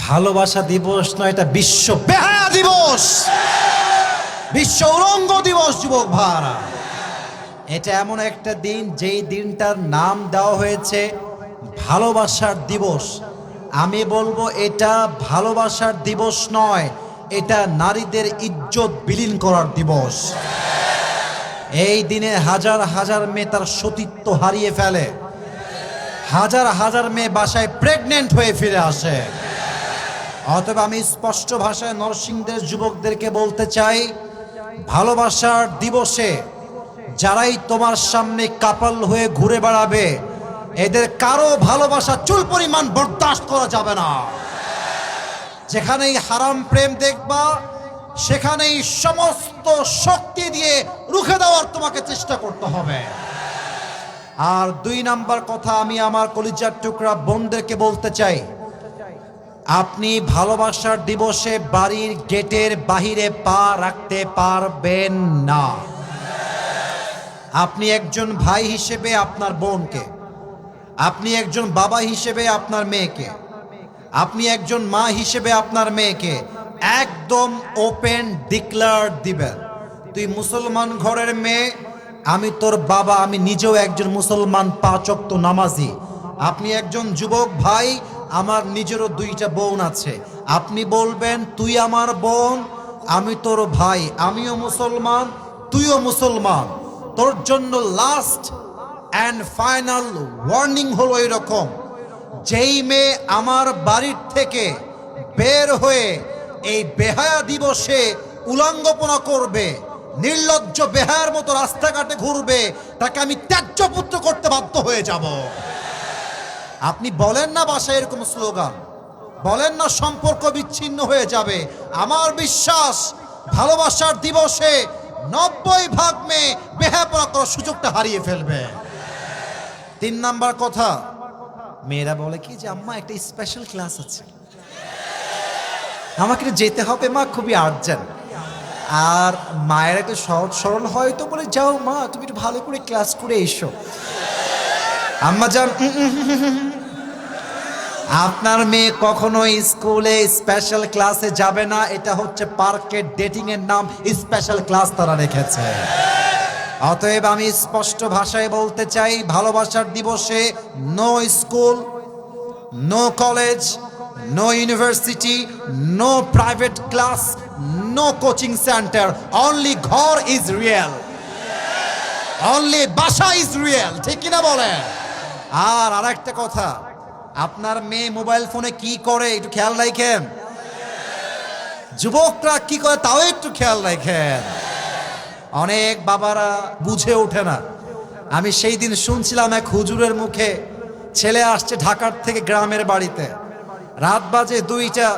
ভালোবাসা দিবস নয়, এটা বিশ্ব বেহায়া দিবস, বিশ্ব উলঙ্গ দিবস। যুবক ভাইরা, এটা এমন একটা দিন যেই দিনটার নাম দেওয়া হয়েছে ভালোবাসার দিবস। আমি বলবো এটা ভালোবাসার দিবস নয়, এটা নারীদের ইজ্জত বিলীন করার দিবস। এই দিনে হাজার হাজার মেয়ে তার সতীত্ব হারিয়ে ফেলে, হাজার হাজার মেয়ে বাসায় প্রেগনেন্ট হয়ে ফিরে আসে। অতএব আমি স্পষ্ট ভাষায় নরসিংদের যুবকদেরকে বলতে চাই, ভালোবাসার দিবসে যারাই তোমার সামনে কাপাল হয়ে ঘুরে বেড়াবে, এদের কারো ভালোবাসা চুল পরিমাণ বরদাস্ত করা যাবে না। যেখানেই হারাম প্রেম দেখবা, সেখানেই সমস্ত শক্তি দিয়ে রুখে দেওয়ার তোমাকে চেষ্টা করতে হবে। আর 2 নাম্বার কথা, আমি আমার কলিজার টুকরা বোনদেরকে বলতে চাই, আপনি ভালোবাসার দিবসে বাড়ির গেটের বাহিরে পা রাখতে পারবেন না। আপনি একজন ভাই হিসেবে আপনার বোনকে, আপনি একজন বাবা হিসেবে আপনার মেয়েকে, আপনি একজন মা হিসেবে আপনার মেয়েকে একদম ওপেন ডিক্লেয়ার দিবেন, তুই মুসলমান ঘরের মেয়ে, আমি তোর বাবা, আমি নিজেও একজন মুসলমান 5 ওয়াক্ত নামাজি। আপনি একজন যুবক ভাই, আমার নিজেরও 2টা বোন আছে, আপনি বলবেন তুই আমার বোন, আমি তোর ভাই, আমিও মুসলমান, তুইও মুসলমান। তোর জন্য লাস্ট অ্যান্ড ফাইনাল ওয়ার্নিং হলো এরকম, যেই মেয়ে আমার বাড়ির থেকে বের হয়ে এই বেহায়া দিবসে উলঙ্গপনা করবে, নির্লজ্জ বেহায়ার মতো রাস্তাঘাটে ঘুরবে, তাকে আমি ত্যায্য পুত্র করতে বাধ্য হয়ে যাব। আপনি বলেন না বাসায় এরকম স্লোগান, বলেন না সম্পর্ক বিচ্ছিন্ন হয়ে যাবে। আমার বিশ্বাস ভালোবাসার দিবসে 90% মেয়ে বেহায়াপনা করার সুযোগটা হারিয়ে ফেলবে। 3 নাম্বার কথা, মেয়েরা বলে কি যে আম্মা একটা স্পেশাল ক্লাস আছে, আমাকে যেতে হবে মা, খুবই আর্জেন্ট। আর মায়ের একটা সহজ সরল হয়তো বলে, যাও মা তুমি একটু ভালো করে ক্লাস করে এসো। আম্মা যান, আপনার মেয়ে কখনো স্কুলে স্পেশাল ক্লাসে যাবে না। এটা হচ্ছে পার্কের ডেটিং এর নাম, স্পেশাল ক্লাস তারা রেখেছে। অতএব আমি স্পষ্ট ভাষায় বলতে চাই, ভালোবাসার দিবসে no school, no college, no university, no private class, no coaching centre, only ঘর ইজ রিয়েল, অনলি বাসা ইজ রিয়েল। ঠিক কিনা বলেন? আর আরেকটা কথা, আপনার মেয়ে মোবাইল ফোনে কি করে একটু খেয়াল রাখেন, যুবকরা কি করে তাও একটু খেয়াল রাখেন। অনেক বাবারা বুঝে ওঠে না। আমি সেই দিন শুনছিলাম এক হুজুরের মুখে, ছেলে আসছে ঢাকার থেকে গ্রামের বাড়িতে, রাত বাজে 2টা,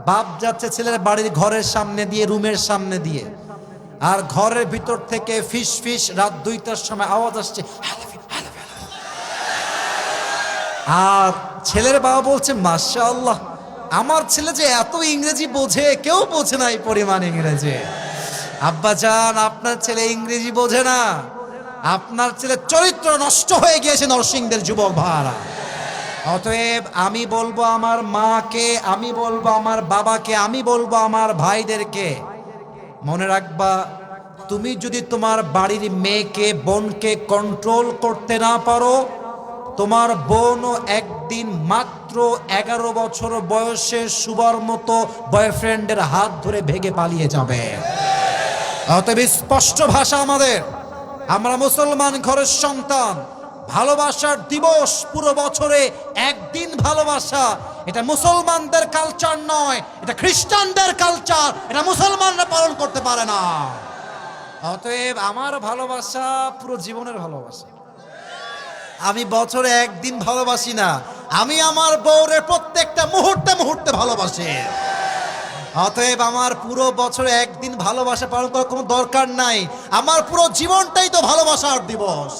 বাপ যাচ্ছে ছেলের বাড়ির ঘরের সামনে দিয়ে, রুমের সামনে দিয়ে, আর ঘরের ভিতর থেকে ফিস ফিস রাত 2টার সময় আওয়াজ আসছে, আর ছেলের বাবা বলছে মাশাআল্লাহ, আমার ছেলে যে এত ইংরেজি বোঝে, কেউ বোঝে না এই পরিমাণ ইংরেজি। আব্বা জান, আপনার ছেলে ইংরেজি বোঝে না, আপনার ছেলে চরিত্র নষ্ট হয়ে গিয়েছে নরসিংদের যুবক ভাইরা। অতএব আমি বলবো আমার মাকে, আমি বলবো আমার বাবাকে, আমি বলবো আমার ভাইদেরকে, মনে রাখবা, তুমি যদি তোমার বাড়ির মেয়েকে, বোনকে কন্ট্রোল করতে না পারো, তোমার বোনও একদিন মাত্র 11 বছর বয়সে সুবার মতো বয়ফ্রেন্ডের হাত ধরে ভেগে পালিয়ে যাবে। অতএব স্পষ্ট ভাষা আমাদের, আমরা মুসলমান ঘরের সন্তান, ভালোবাসার দিবস পুরো বছরে একদিন ভালোবাসা, এটা মুসলমানদের কালচার নয়, এটা খ্রিস্টানদের কালচার, এটা মুসলমানরা পালন করতে পারে না। অতএব আমার ভালোবাসা পুরো জীবনের ভালোবাসা। আমি বছরে একদিন ভালোবাসি না, আমি আমার বউরের প্রত্যেকটা মুহূর্তে মুহূর্তে ভালোবাসি। অতএব আমার পুরো বছরে একদিন ভালোবাসা পালন করার কোনো দরকার নাই, আমার পুরো জীবনটাই তো ভালোবাসার দিবস।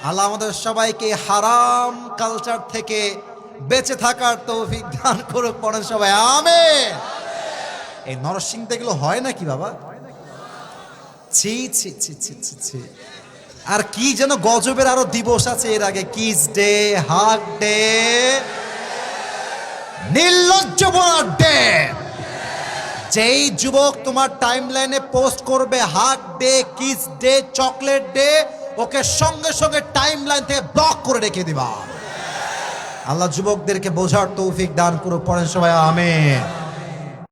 আল্লাহ আমাদের সবাইকে হারাম কালচার থেকে বেঁচে থাকার তৌফিক দান করুক, পড়েন সবাই আমিন। এই নরসিংদে এগুলো হয় নাকি বাবা? ছি ছি ছি ছি ছি ছি। আর কি যেন গজবের আরো দিবস আছে এর আগে, কিস ডে, হাগ ডে, নির্লজ্জ বলার ডে। যেই যুবক তোমার টাইমলাইনে পোস্ট করবে hug day, kiss day, chocolate day, okay সঙ্গে সঙ্গে টাইমলাইন থেকে ব্লক করে রেখে দিবা। আল্লাহ যুবকদেরকে বোঝার তৌফিক দান করুক, পড়েন সবাই আমিন।